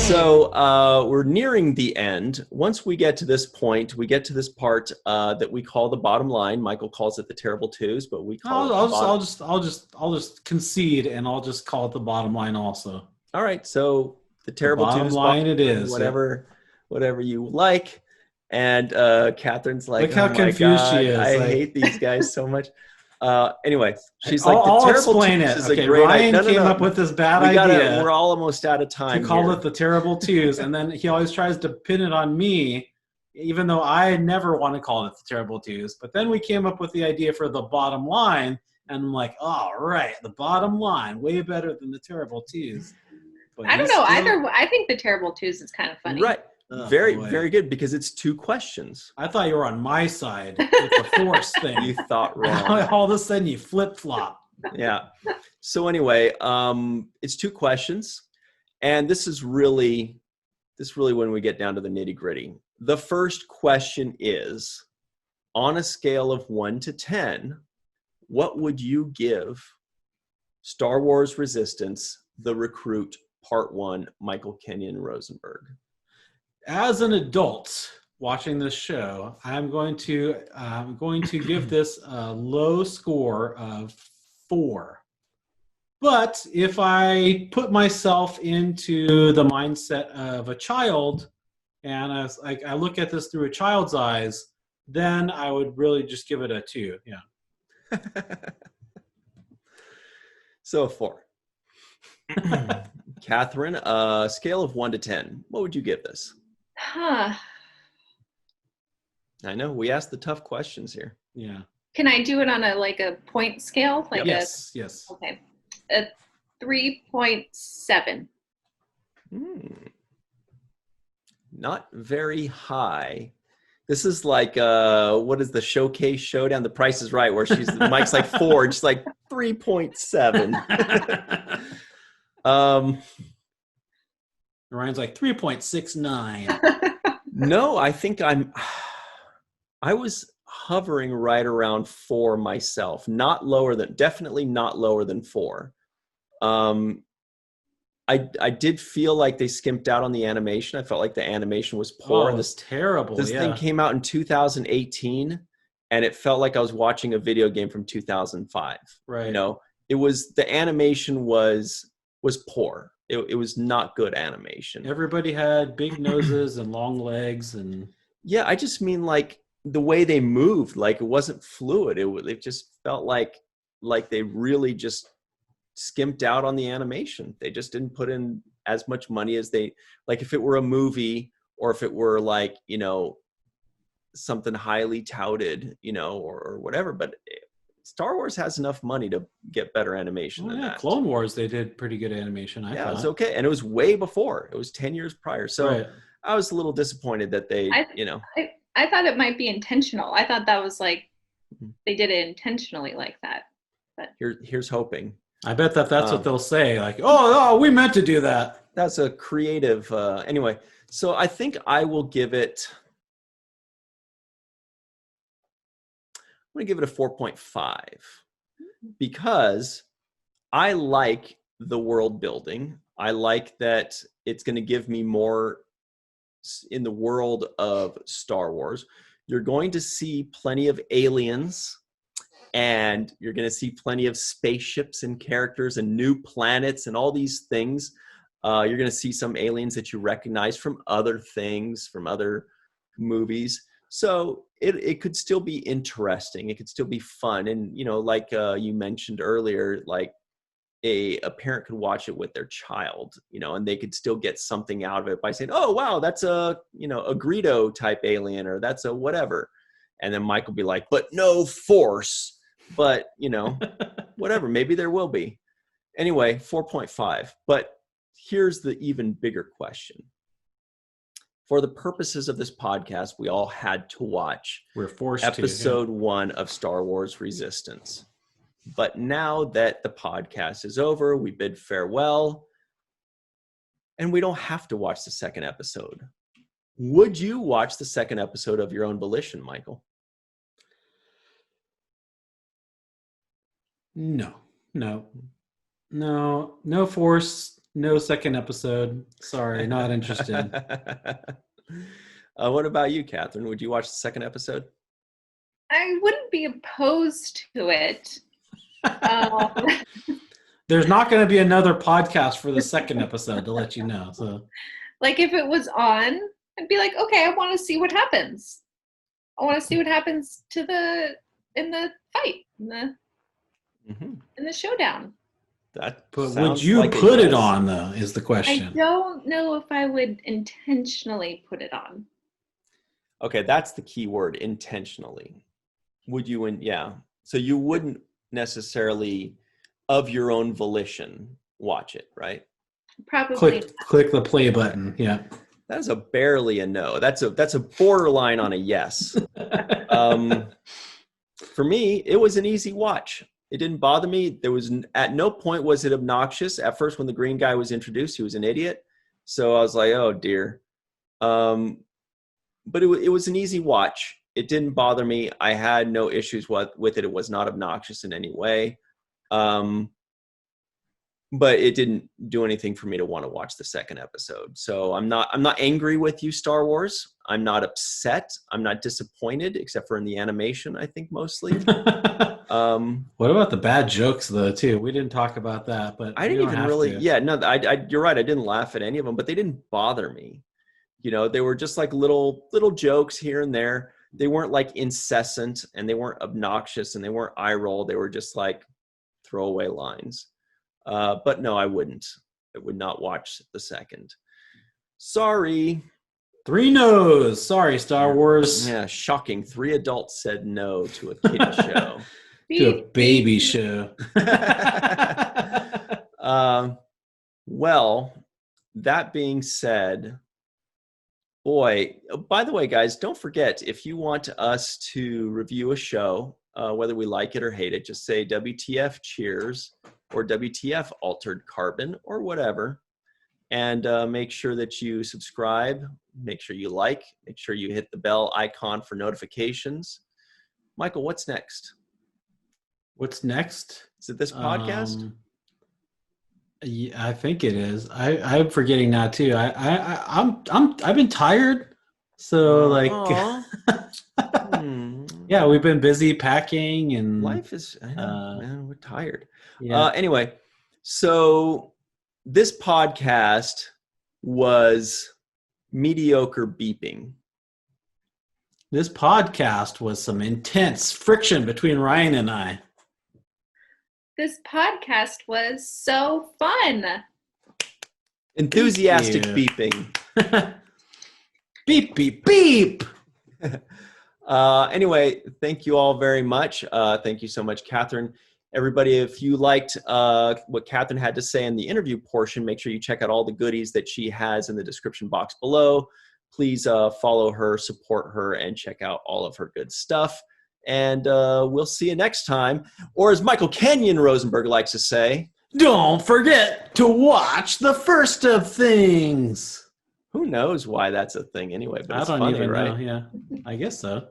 So we're nearing the end. Once we get to this point, we get to this part that we call the bottom line. Michael calls it the terrible twos, but we call I'll just concede, and I'll just call it the bottom line also. All right. So the terrible bottom twos, line it is. Whatever you like. And Catherine's like, look how confused she is. I hate these guys so much. Anyway, she's I'll, like, the I'll terrible explain twos it. is Okay, a great Ryan idea. came up with this bad idea. We're almost out of time. To call here. it the terrible twos, and then he always tries to pin it on me, even though I never want to call it the terrible twos. But then we came up with the idea for the bottom line, and I'm like, all right, the bottom line, way better than the terrible twos. But I don't know either. I think the terrible twos is kind of funny. Right. Very good, because it's 2 questions. I thought you were on my side with the force thing. You thought wrong. All of a sudden you flip-flop. Yeah. So anyway, it's 2 questions, and this is really when we get down to the nitty-gritty. The first question is, on a scale of 1 to 10, what would you give Star Wars Resistance: The Recruit Part 1, Michael Kenyon Rosenberg? As an adult watching this show, I'm going to give this a low score of 4. But if I put myself into the mindset of a child, and I look at this through a child's eyes, then I would really just give it a 2. Yeah. So a 4. Catherine, scale of 1 to 10, what would you give this? Huh. I know we asked the tough questions here. Yeah. Can I do it on a point scale? Yes. Okay. A 3.7. Not very high. This is like what is the Showcase Showdown? The Price is Right, where Mike's like 4, just like 3.7. Ryan's like 3.69. No, I think I was hovering right around 4 myself. Definitely not lower than 4. I did feel like they skimped out on the animation. I felt like the animation was poor. Oh, it was terrible. This thing came out in 2018, and it felt like I was watching a video game from 2005. Right. The animation was poor. It was not good animation. Everybody had big noses and long legs, and yeah, I just mean like the way they moved, like it wasn't fluid. It just felt like they really just skimped out on the animation. They just didn't put in as much money as they, like if it were a movie, or if it were like, something highly touted, or whatever. But Star Wars has enough money to get better animation than that. Clone Wars, they did pretty good animation. I thought. It was okay. And it was way before. It was 10 years prior. So right. I was a little disappointed that they, I thought it might be intentional. I thought that was like, they did it intentionally like that. But here's hoping. I bet that's what they'll say. Like, oh, we meant to do that. That's a creative, anyway. So I think I will give it, I'm going to give it a 4.5 because I like the world building. I like that it's going to give me more in the world of Star Wars. You're going to see plenty of aliens, and you're going to see plenty of spaceships and characters and new planets and all these things. You're going to see some aliens that you recognize from other things, from other movies. So it could still be interesting. It could still be fun. And, like you mentioned earlier, like a parent could watch it with their child, and they could still get something out of it by saying, oh, wow, that's a Greedo type alien, or that's a whatever. And then Mike will be like, but no force, but, whatever, maybe there will be. Anyway, 4.5. But here's the even bigger question. For the purposes of this podcast, we all had to watch episode 1 of Star Wars Resistance. But now that the podcast is over, we bid farewell, and we don't have to watch the second episode. Would you watch the second episode of your own volition, Michael? No force, No second episode. Sorry, not interested. What about you, Catherine? Would you watch the second episode? I wouldn't be opposed to it. There's not going to be another podcast for the second episode to let you know. So, Like if it was on, I'd be like, okay, I want to see what happens. I want to see what happens in the fight, in the showdown. That but would sounds you like a put it yes. on though? Is the question. I don't know if I would intentionally put it on. Okay, that's the key word, intentionally. Would you? Yeah. So you wouldn't necessarily, of your own volition, watch it, right? Probably. Click the play button. Yeah. That is barely a no. That's a borderline on a yes. For me, it was an easy watch. It didn't bother me. There was at no point was it obnoxious. At first, when the green guy was introduced, he was an idiot. So I was like, oh dear. But it was an easy watch. It didn't bother me. I had no issues with it. It was not obnoxious in any way. But it didn't do anything for me to want to watch the second episode. So I'm not angry with you, Star Wars. I'm not upset. I'm not disappointed, except for in the animation, I think mostly. What about the bad jokes though too? We didn't talk about that, but I didn't even really. To. Yeah, no, you're right. I didn't laugh at any of them, but they didn't bother me. You know, they were just like little jokes here and there. They weren't like incessant, and they weren't obnoxious, and they weren't eye roll. They were just like throwaway lines. But no, I wouldn't. I would not watch the second. Sorry. 3 no's. Sorry, Star Wars. Yeah, shocking. 3 adults said no to a kiddie show. To a baby show. Well, that being said, boy, by the way, guys, don't forget, if you want us to review a show, whether we like it or hate it, just say WTF Cheers or WTF Altered Carbon or whatever. And make sure that you subscribe, make sure you like, make sure you hit the bell icon for notifications. Michael, what's next? What's next? Is it this podcast? Yeah, I think it is. I'm forgetting now too. I've been tired, so like, yeah, we've been busy packing and life is. I know, man, we're tired. Yeah. Anyway, so this podcast was mediocre beeping. This podcast was some intense friction between Ryan and I. This podcast was so fun. Enthusiastic beeping. Beep, beep, beep. Anyway, thank you all very much. Thank you so much, Catherine. Everybody, if you liked what Catherine had to say in the interview portion, make sure you check out all the goodies that she has in the description box below. Please follow her, support her, and check out all of her good stuff. And we'll see you next time. Or as Michael Kenyon Rosenberg likes to say, don't forget to watch the first of things. Who knows why that's a thing anyway, but I it's don't funny, even right? know. Yeah, I guess so.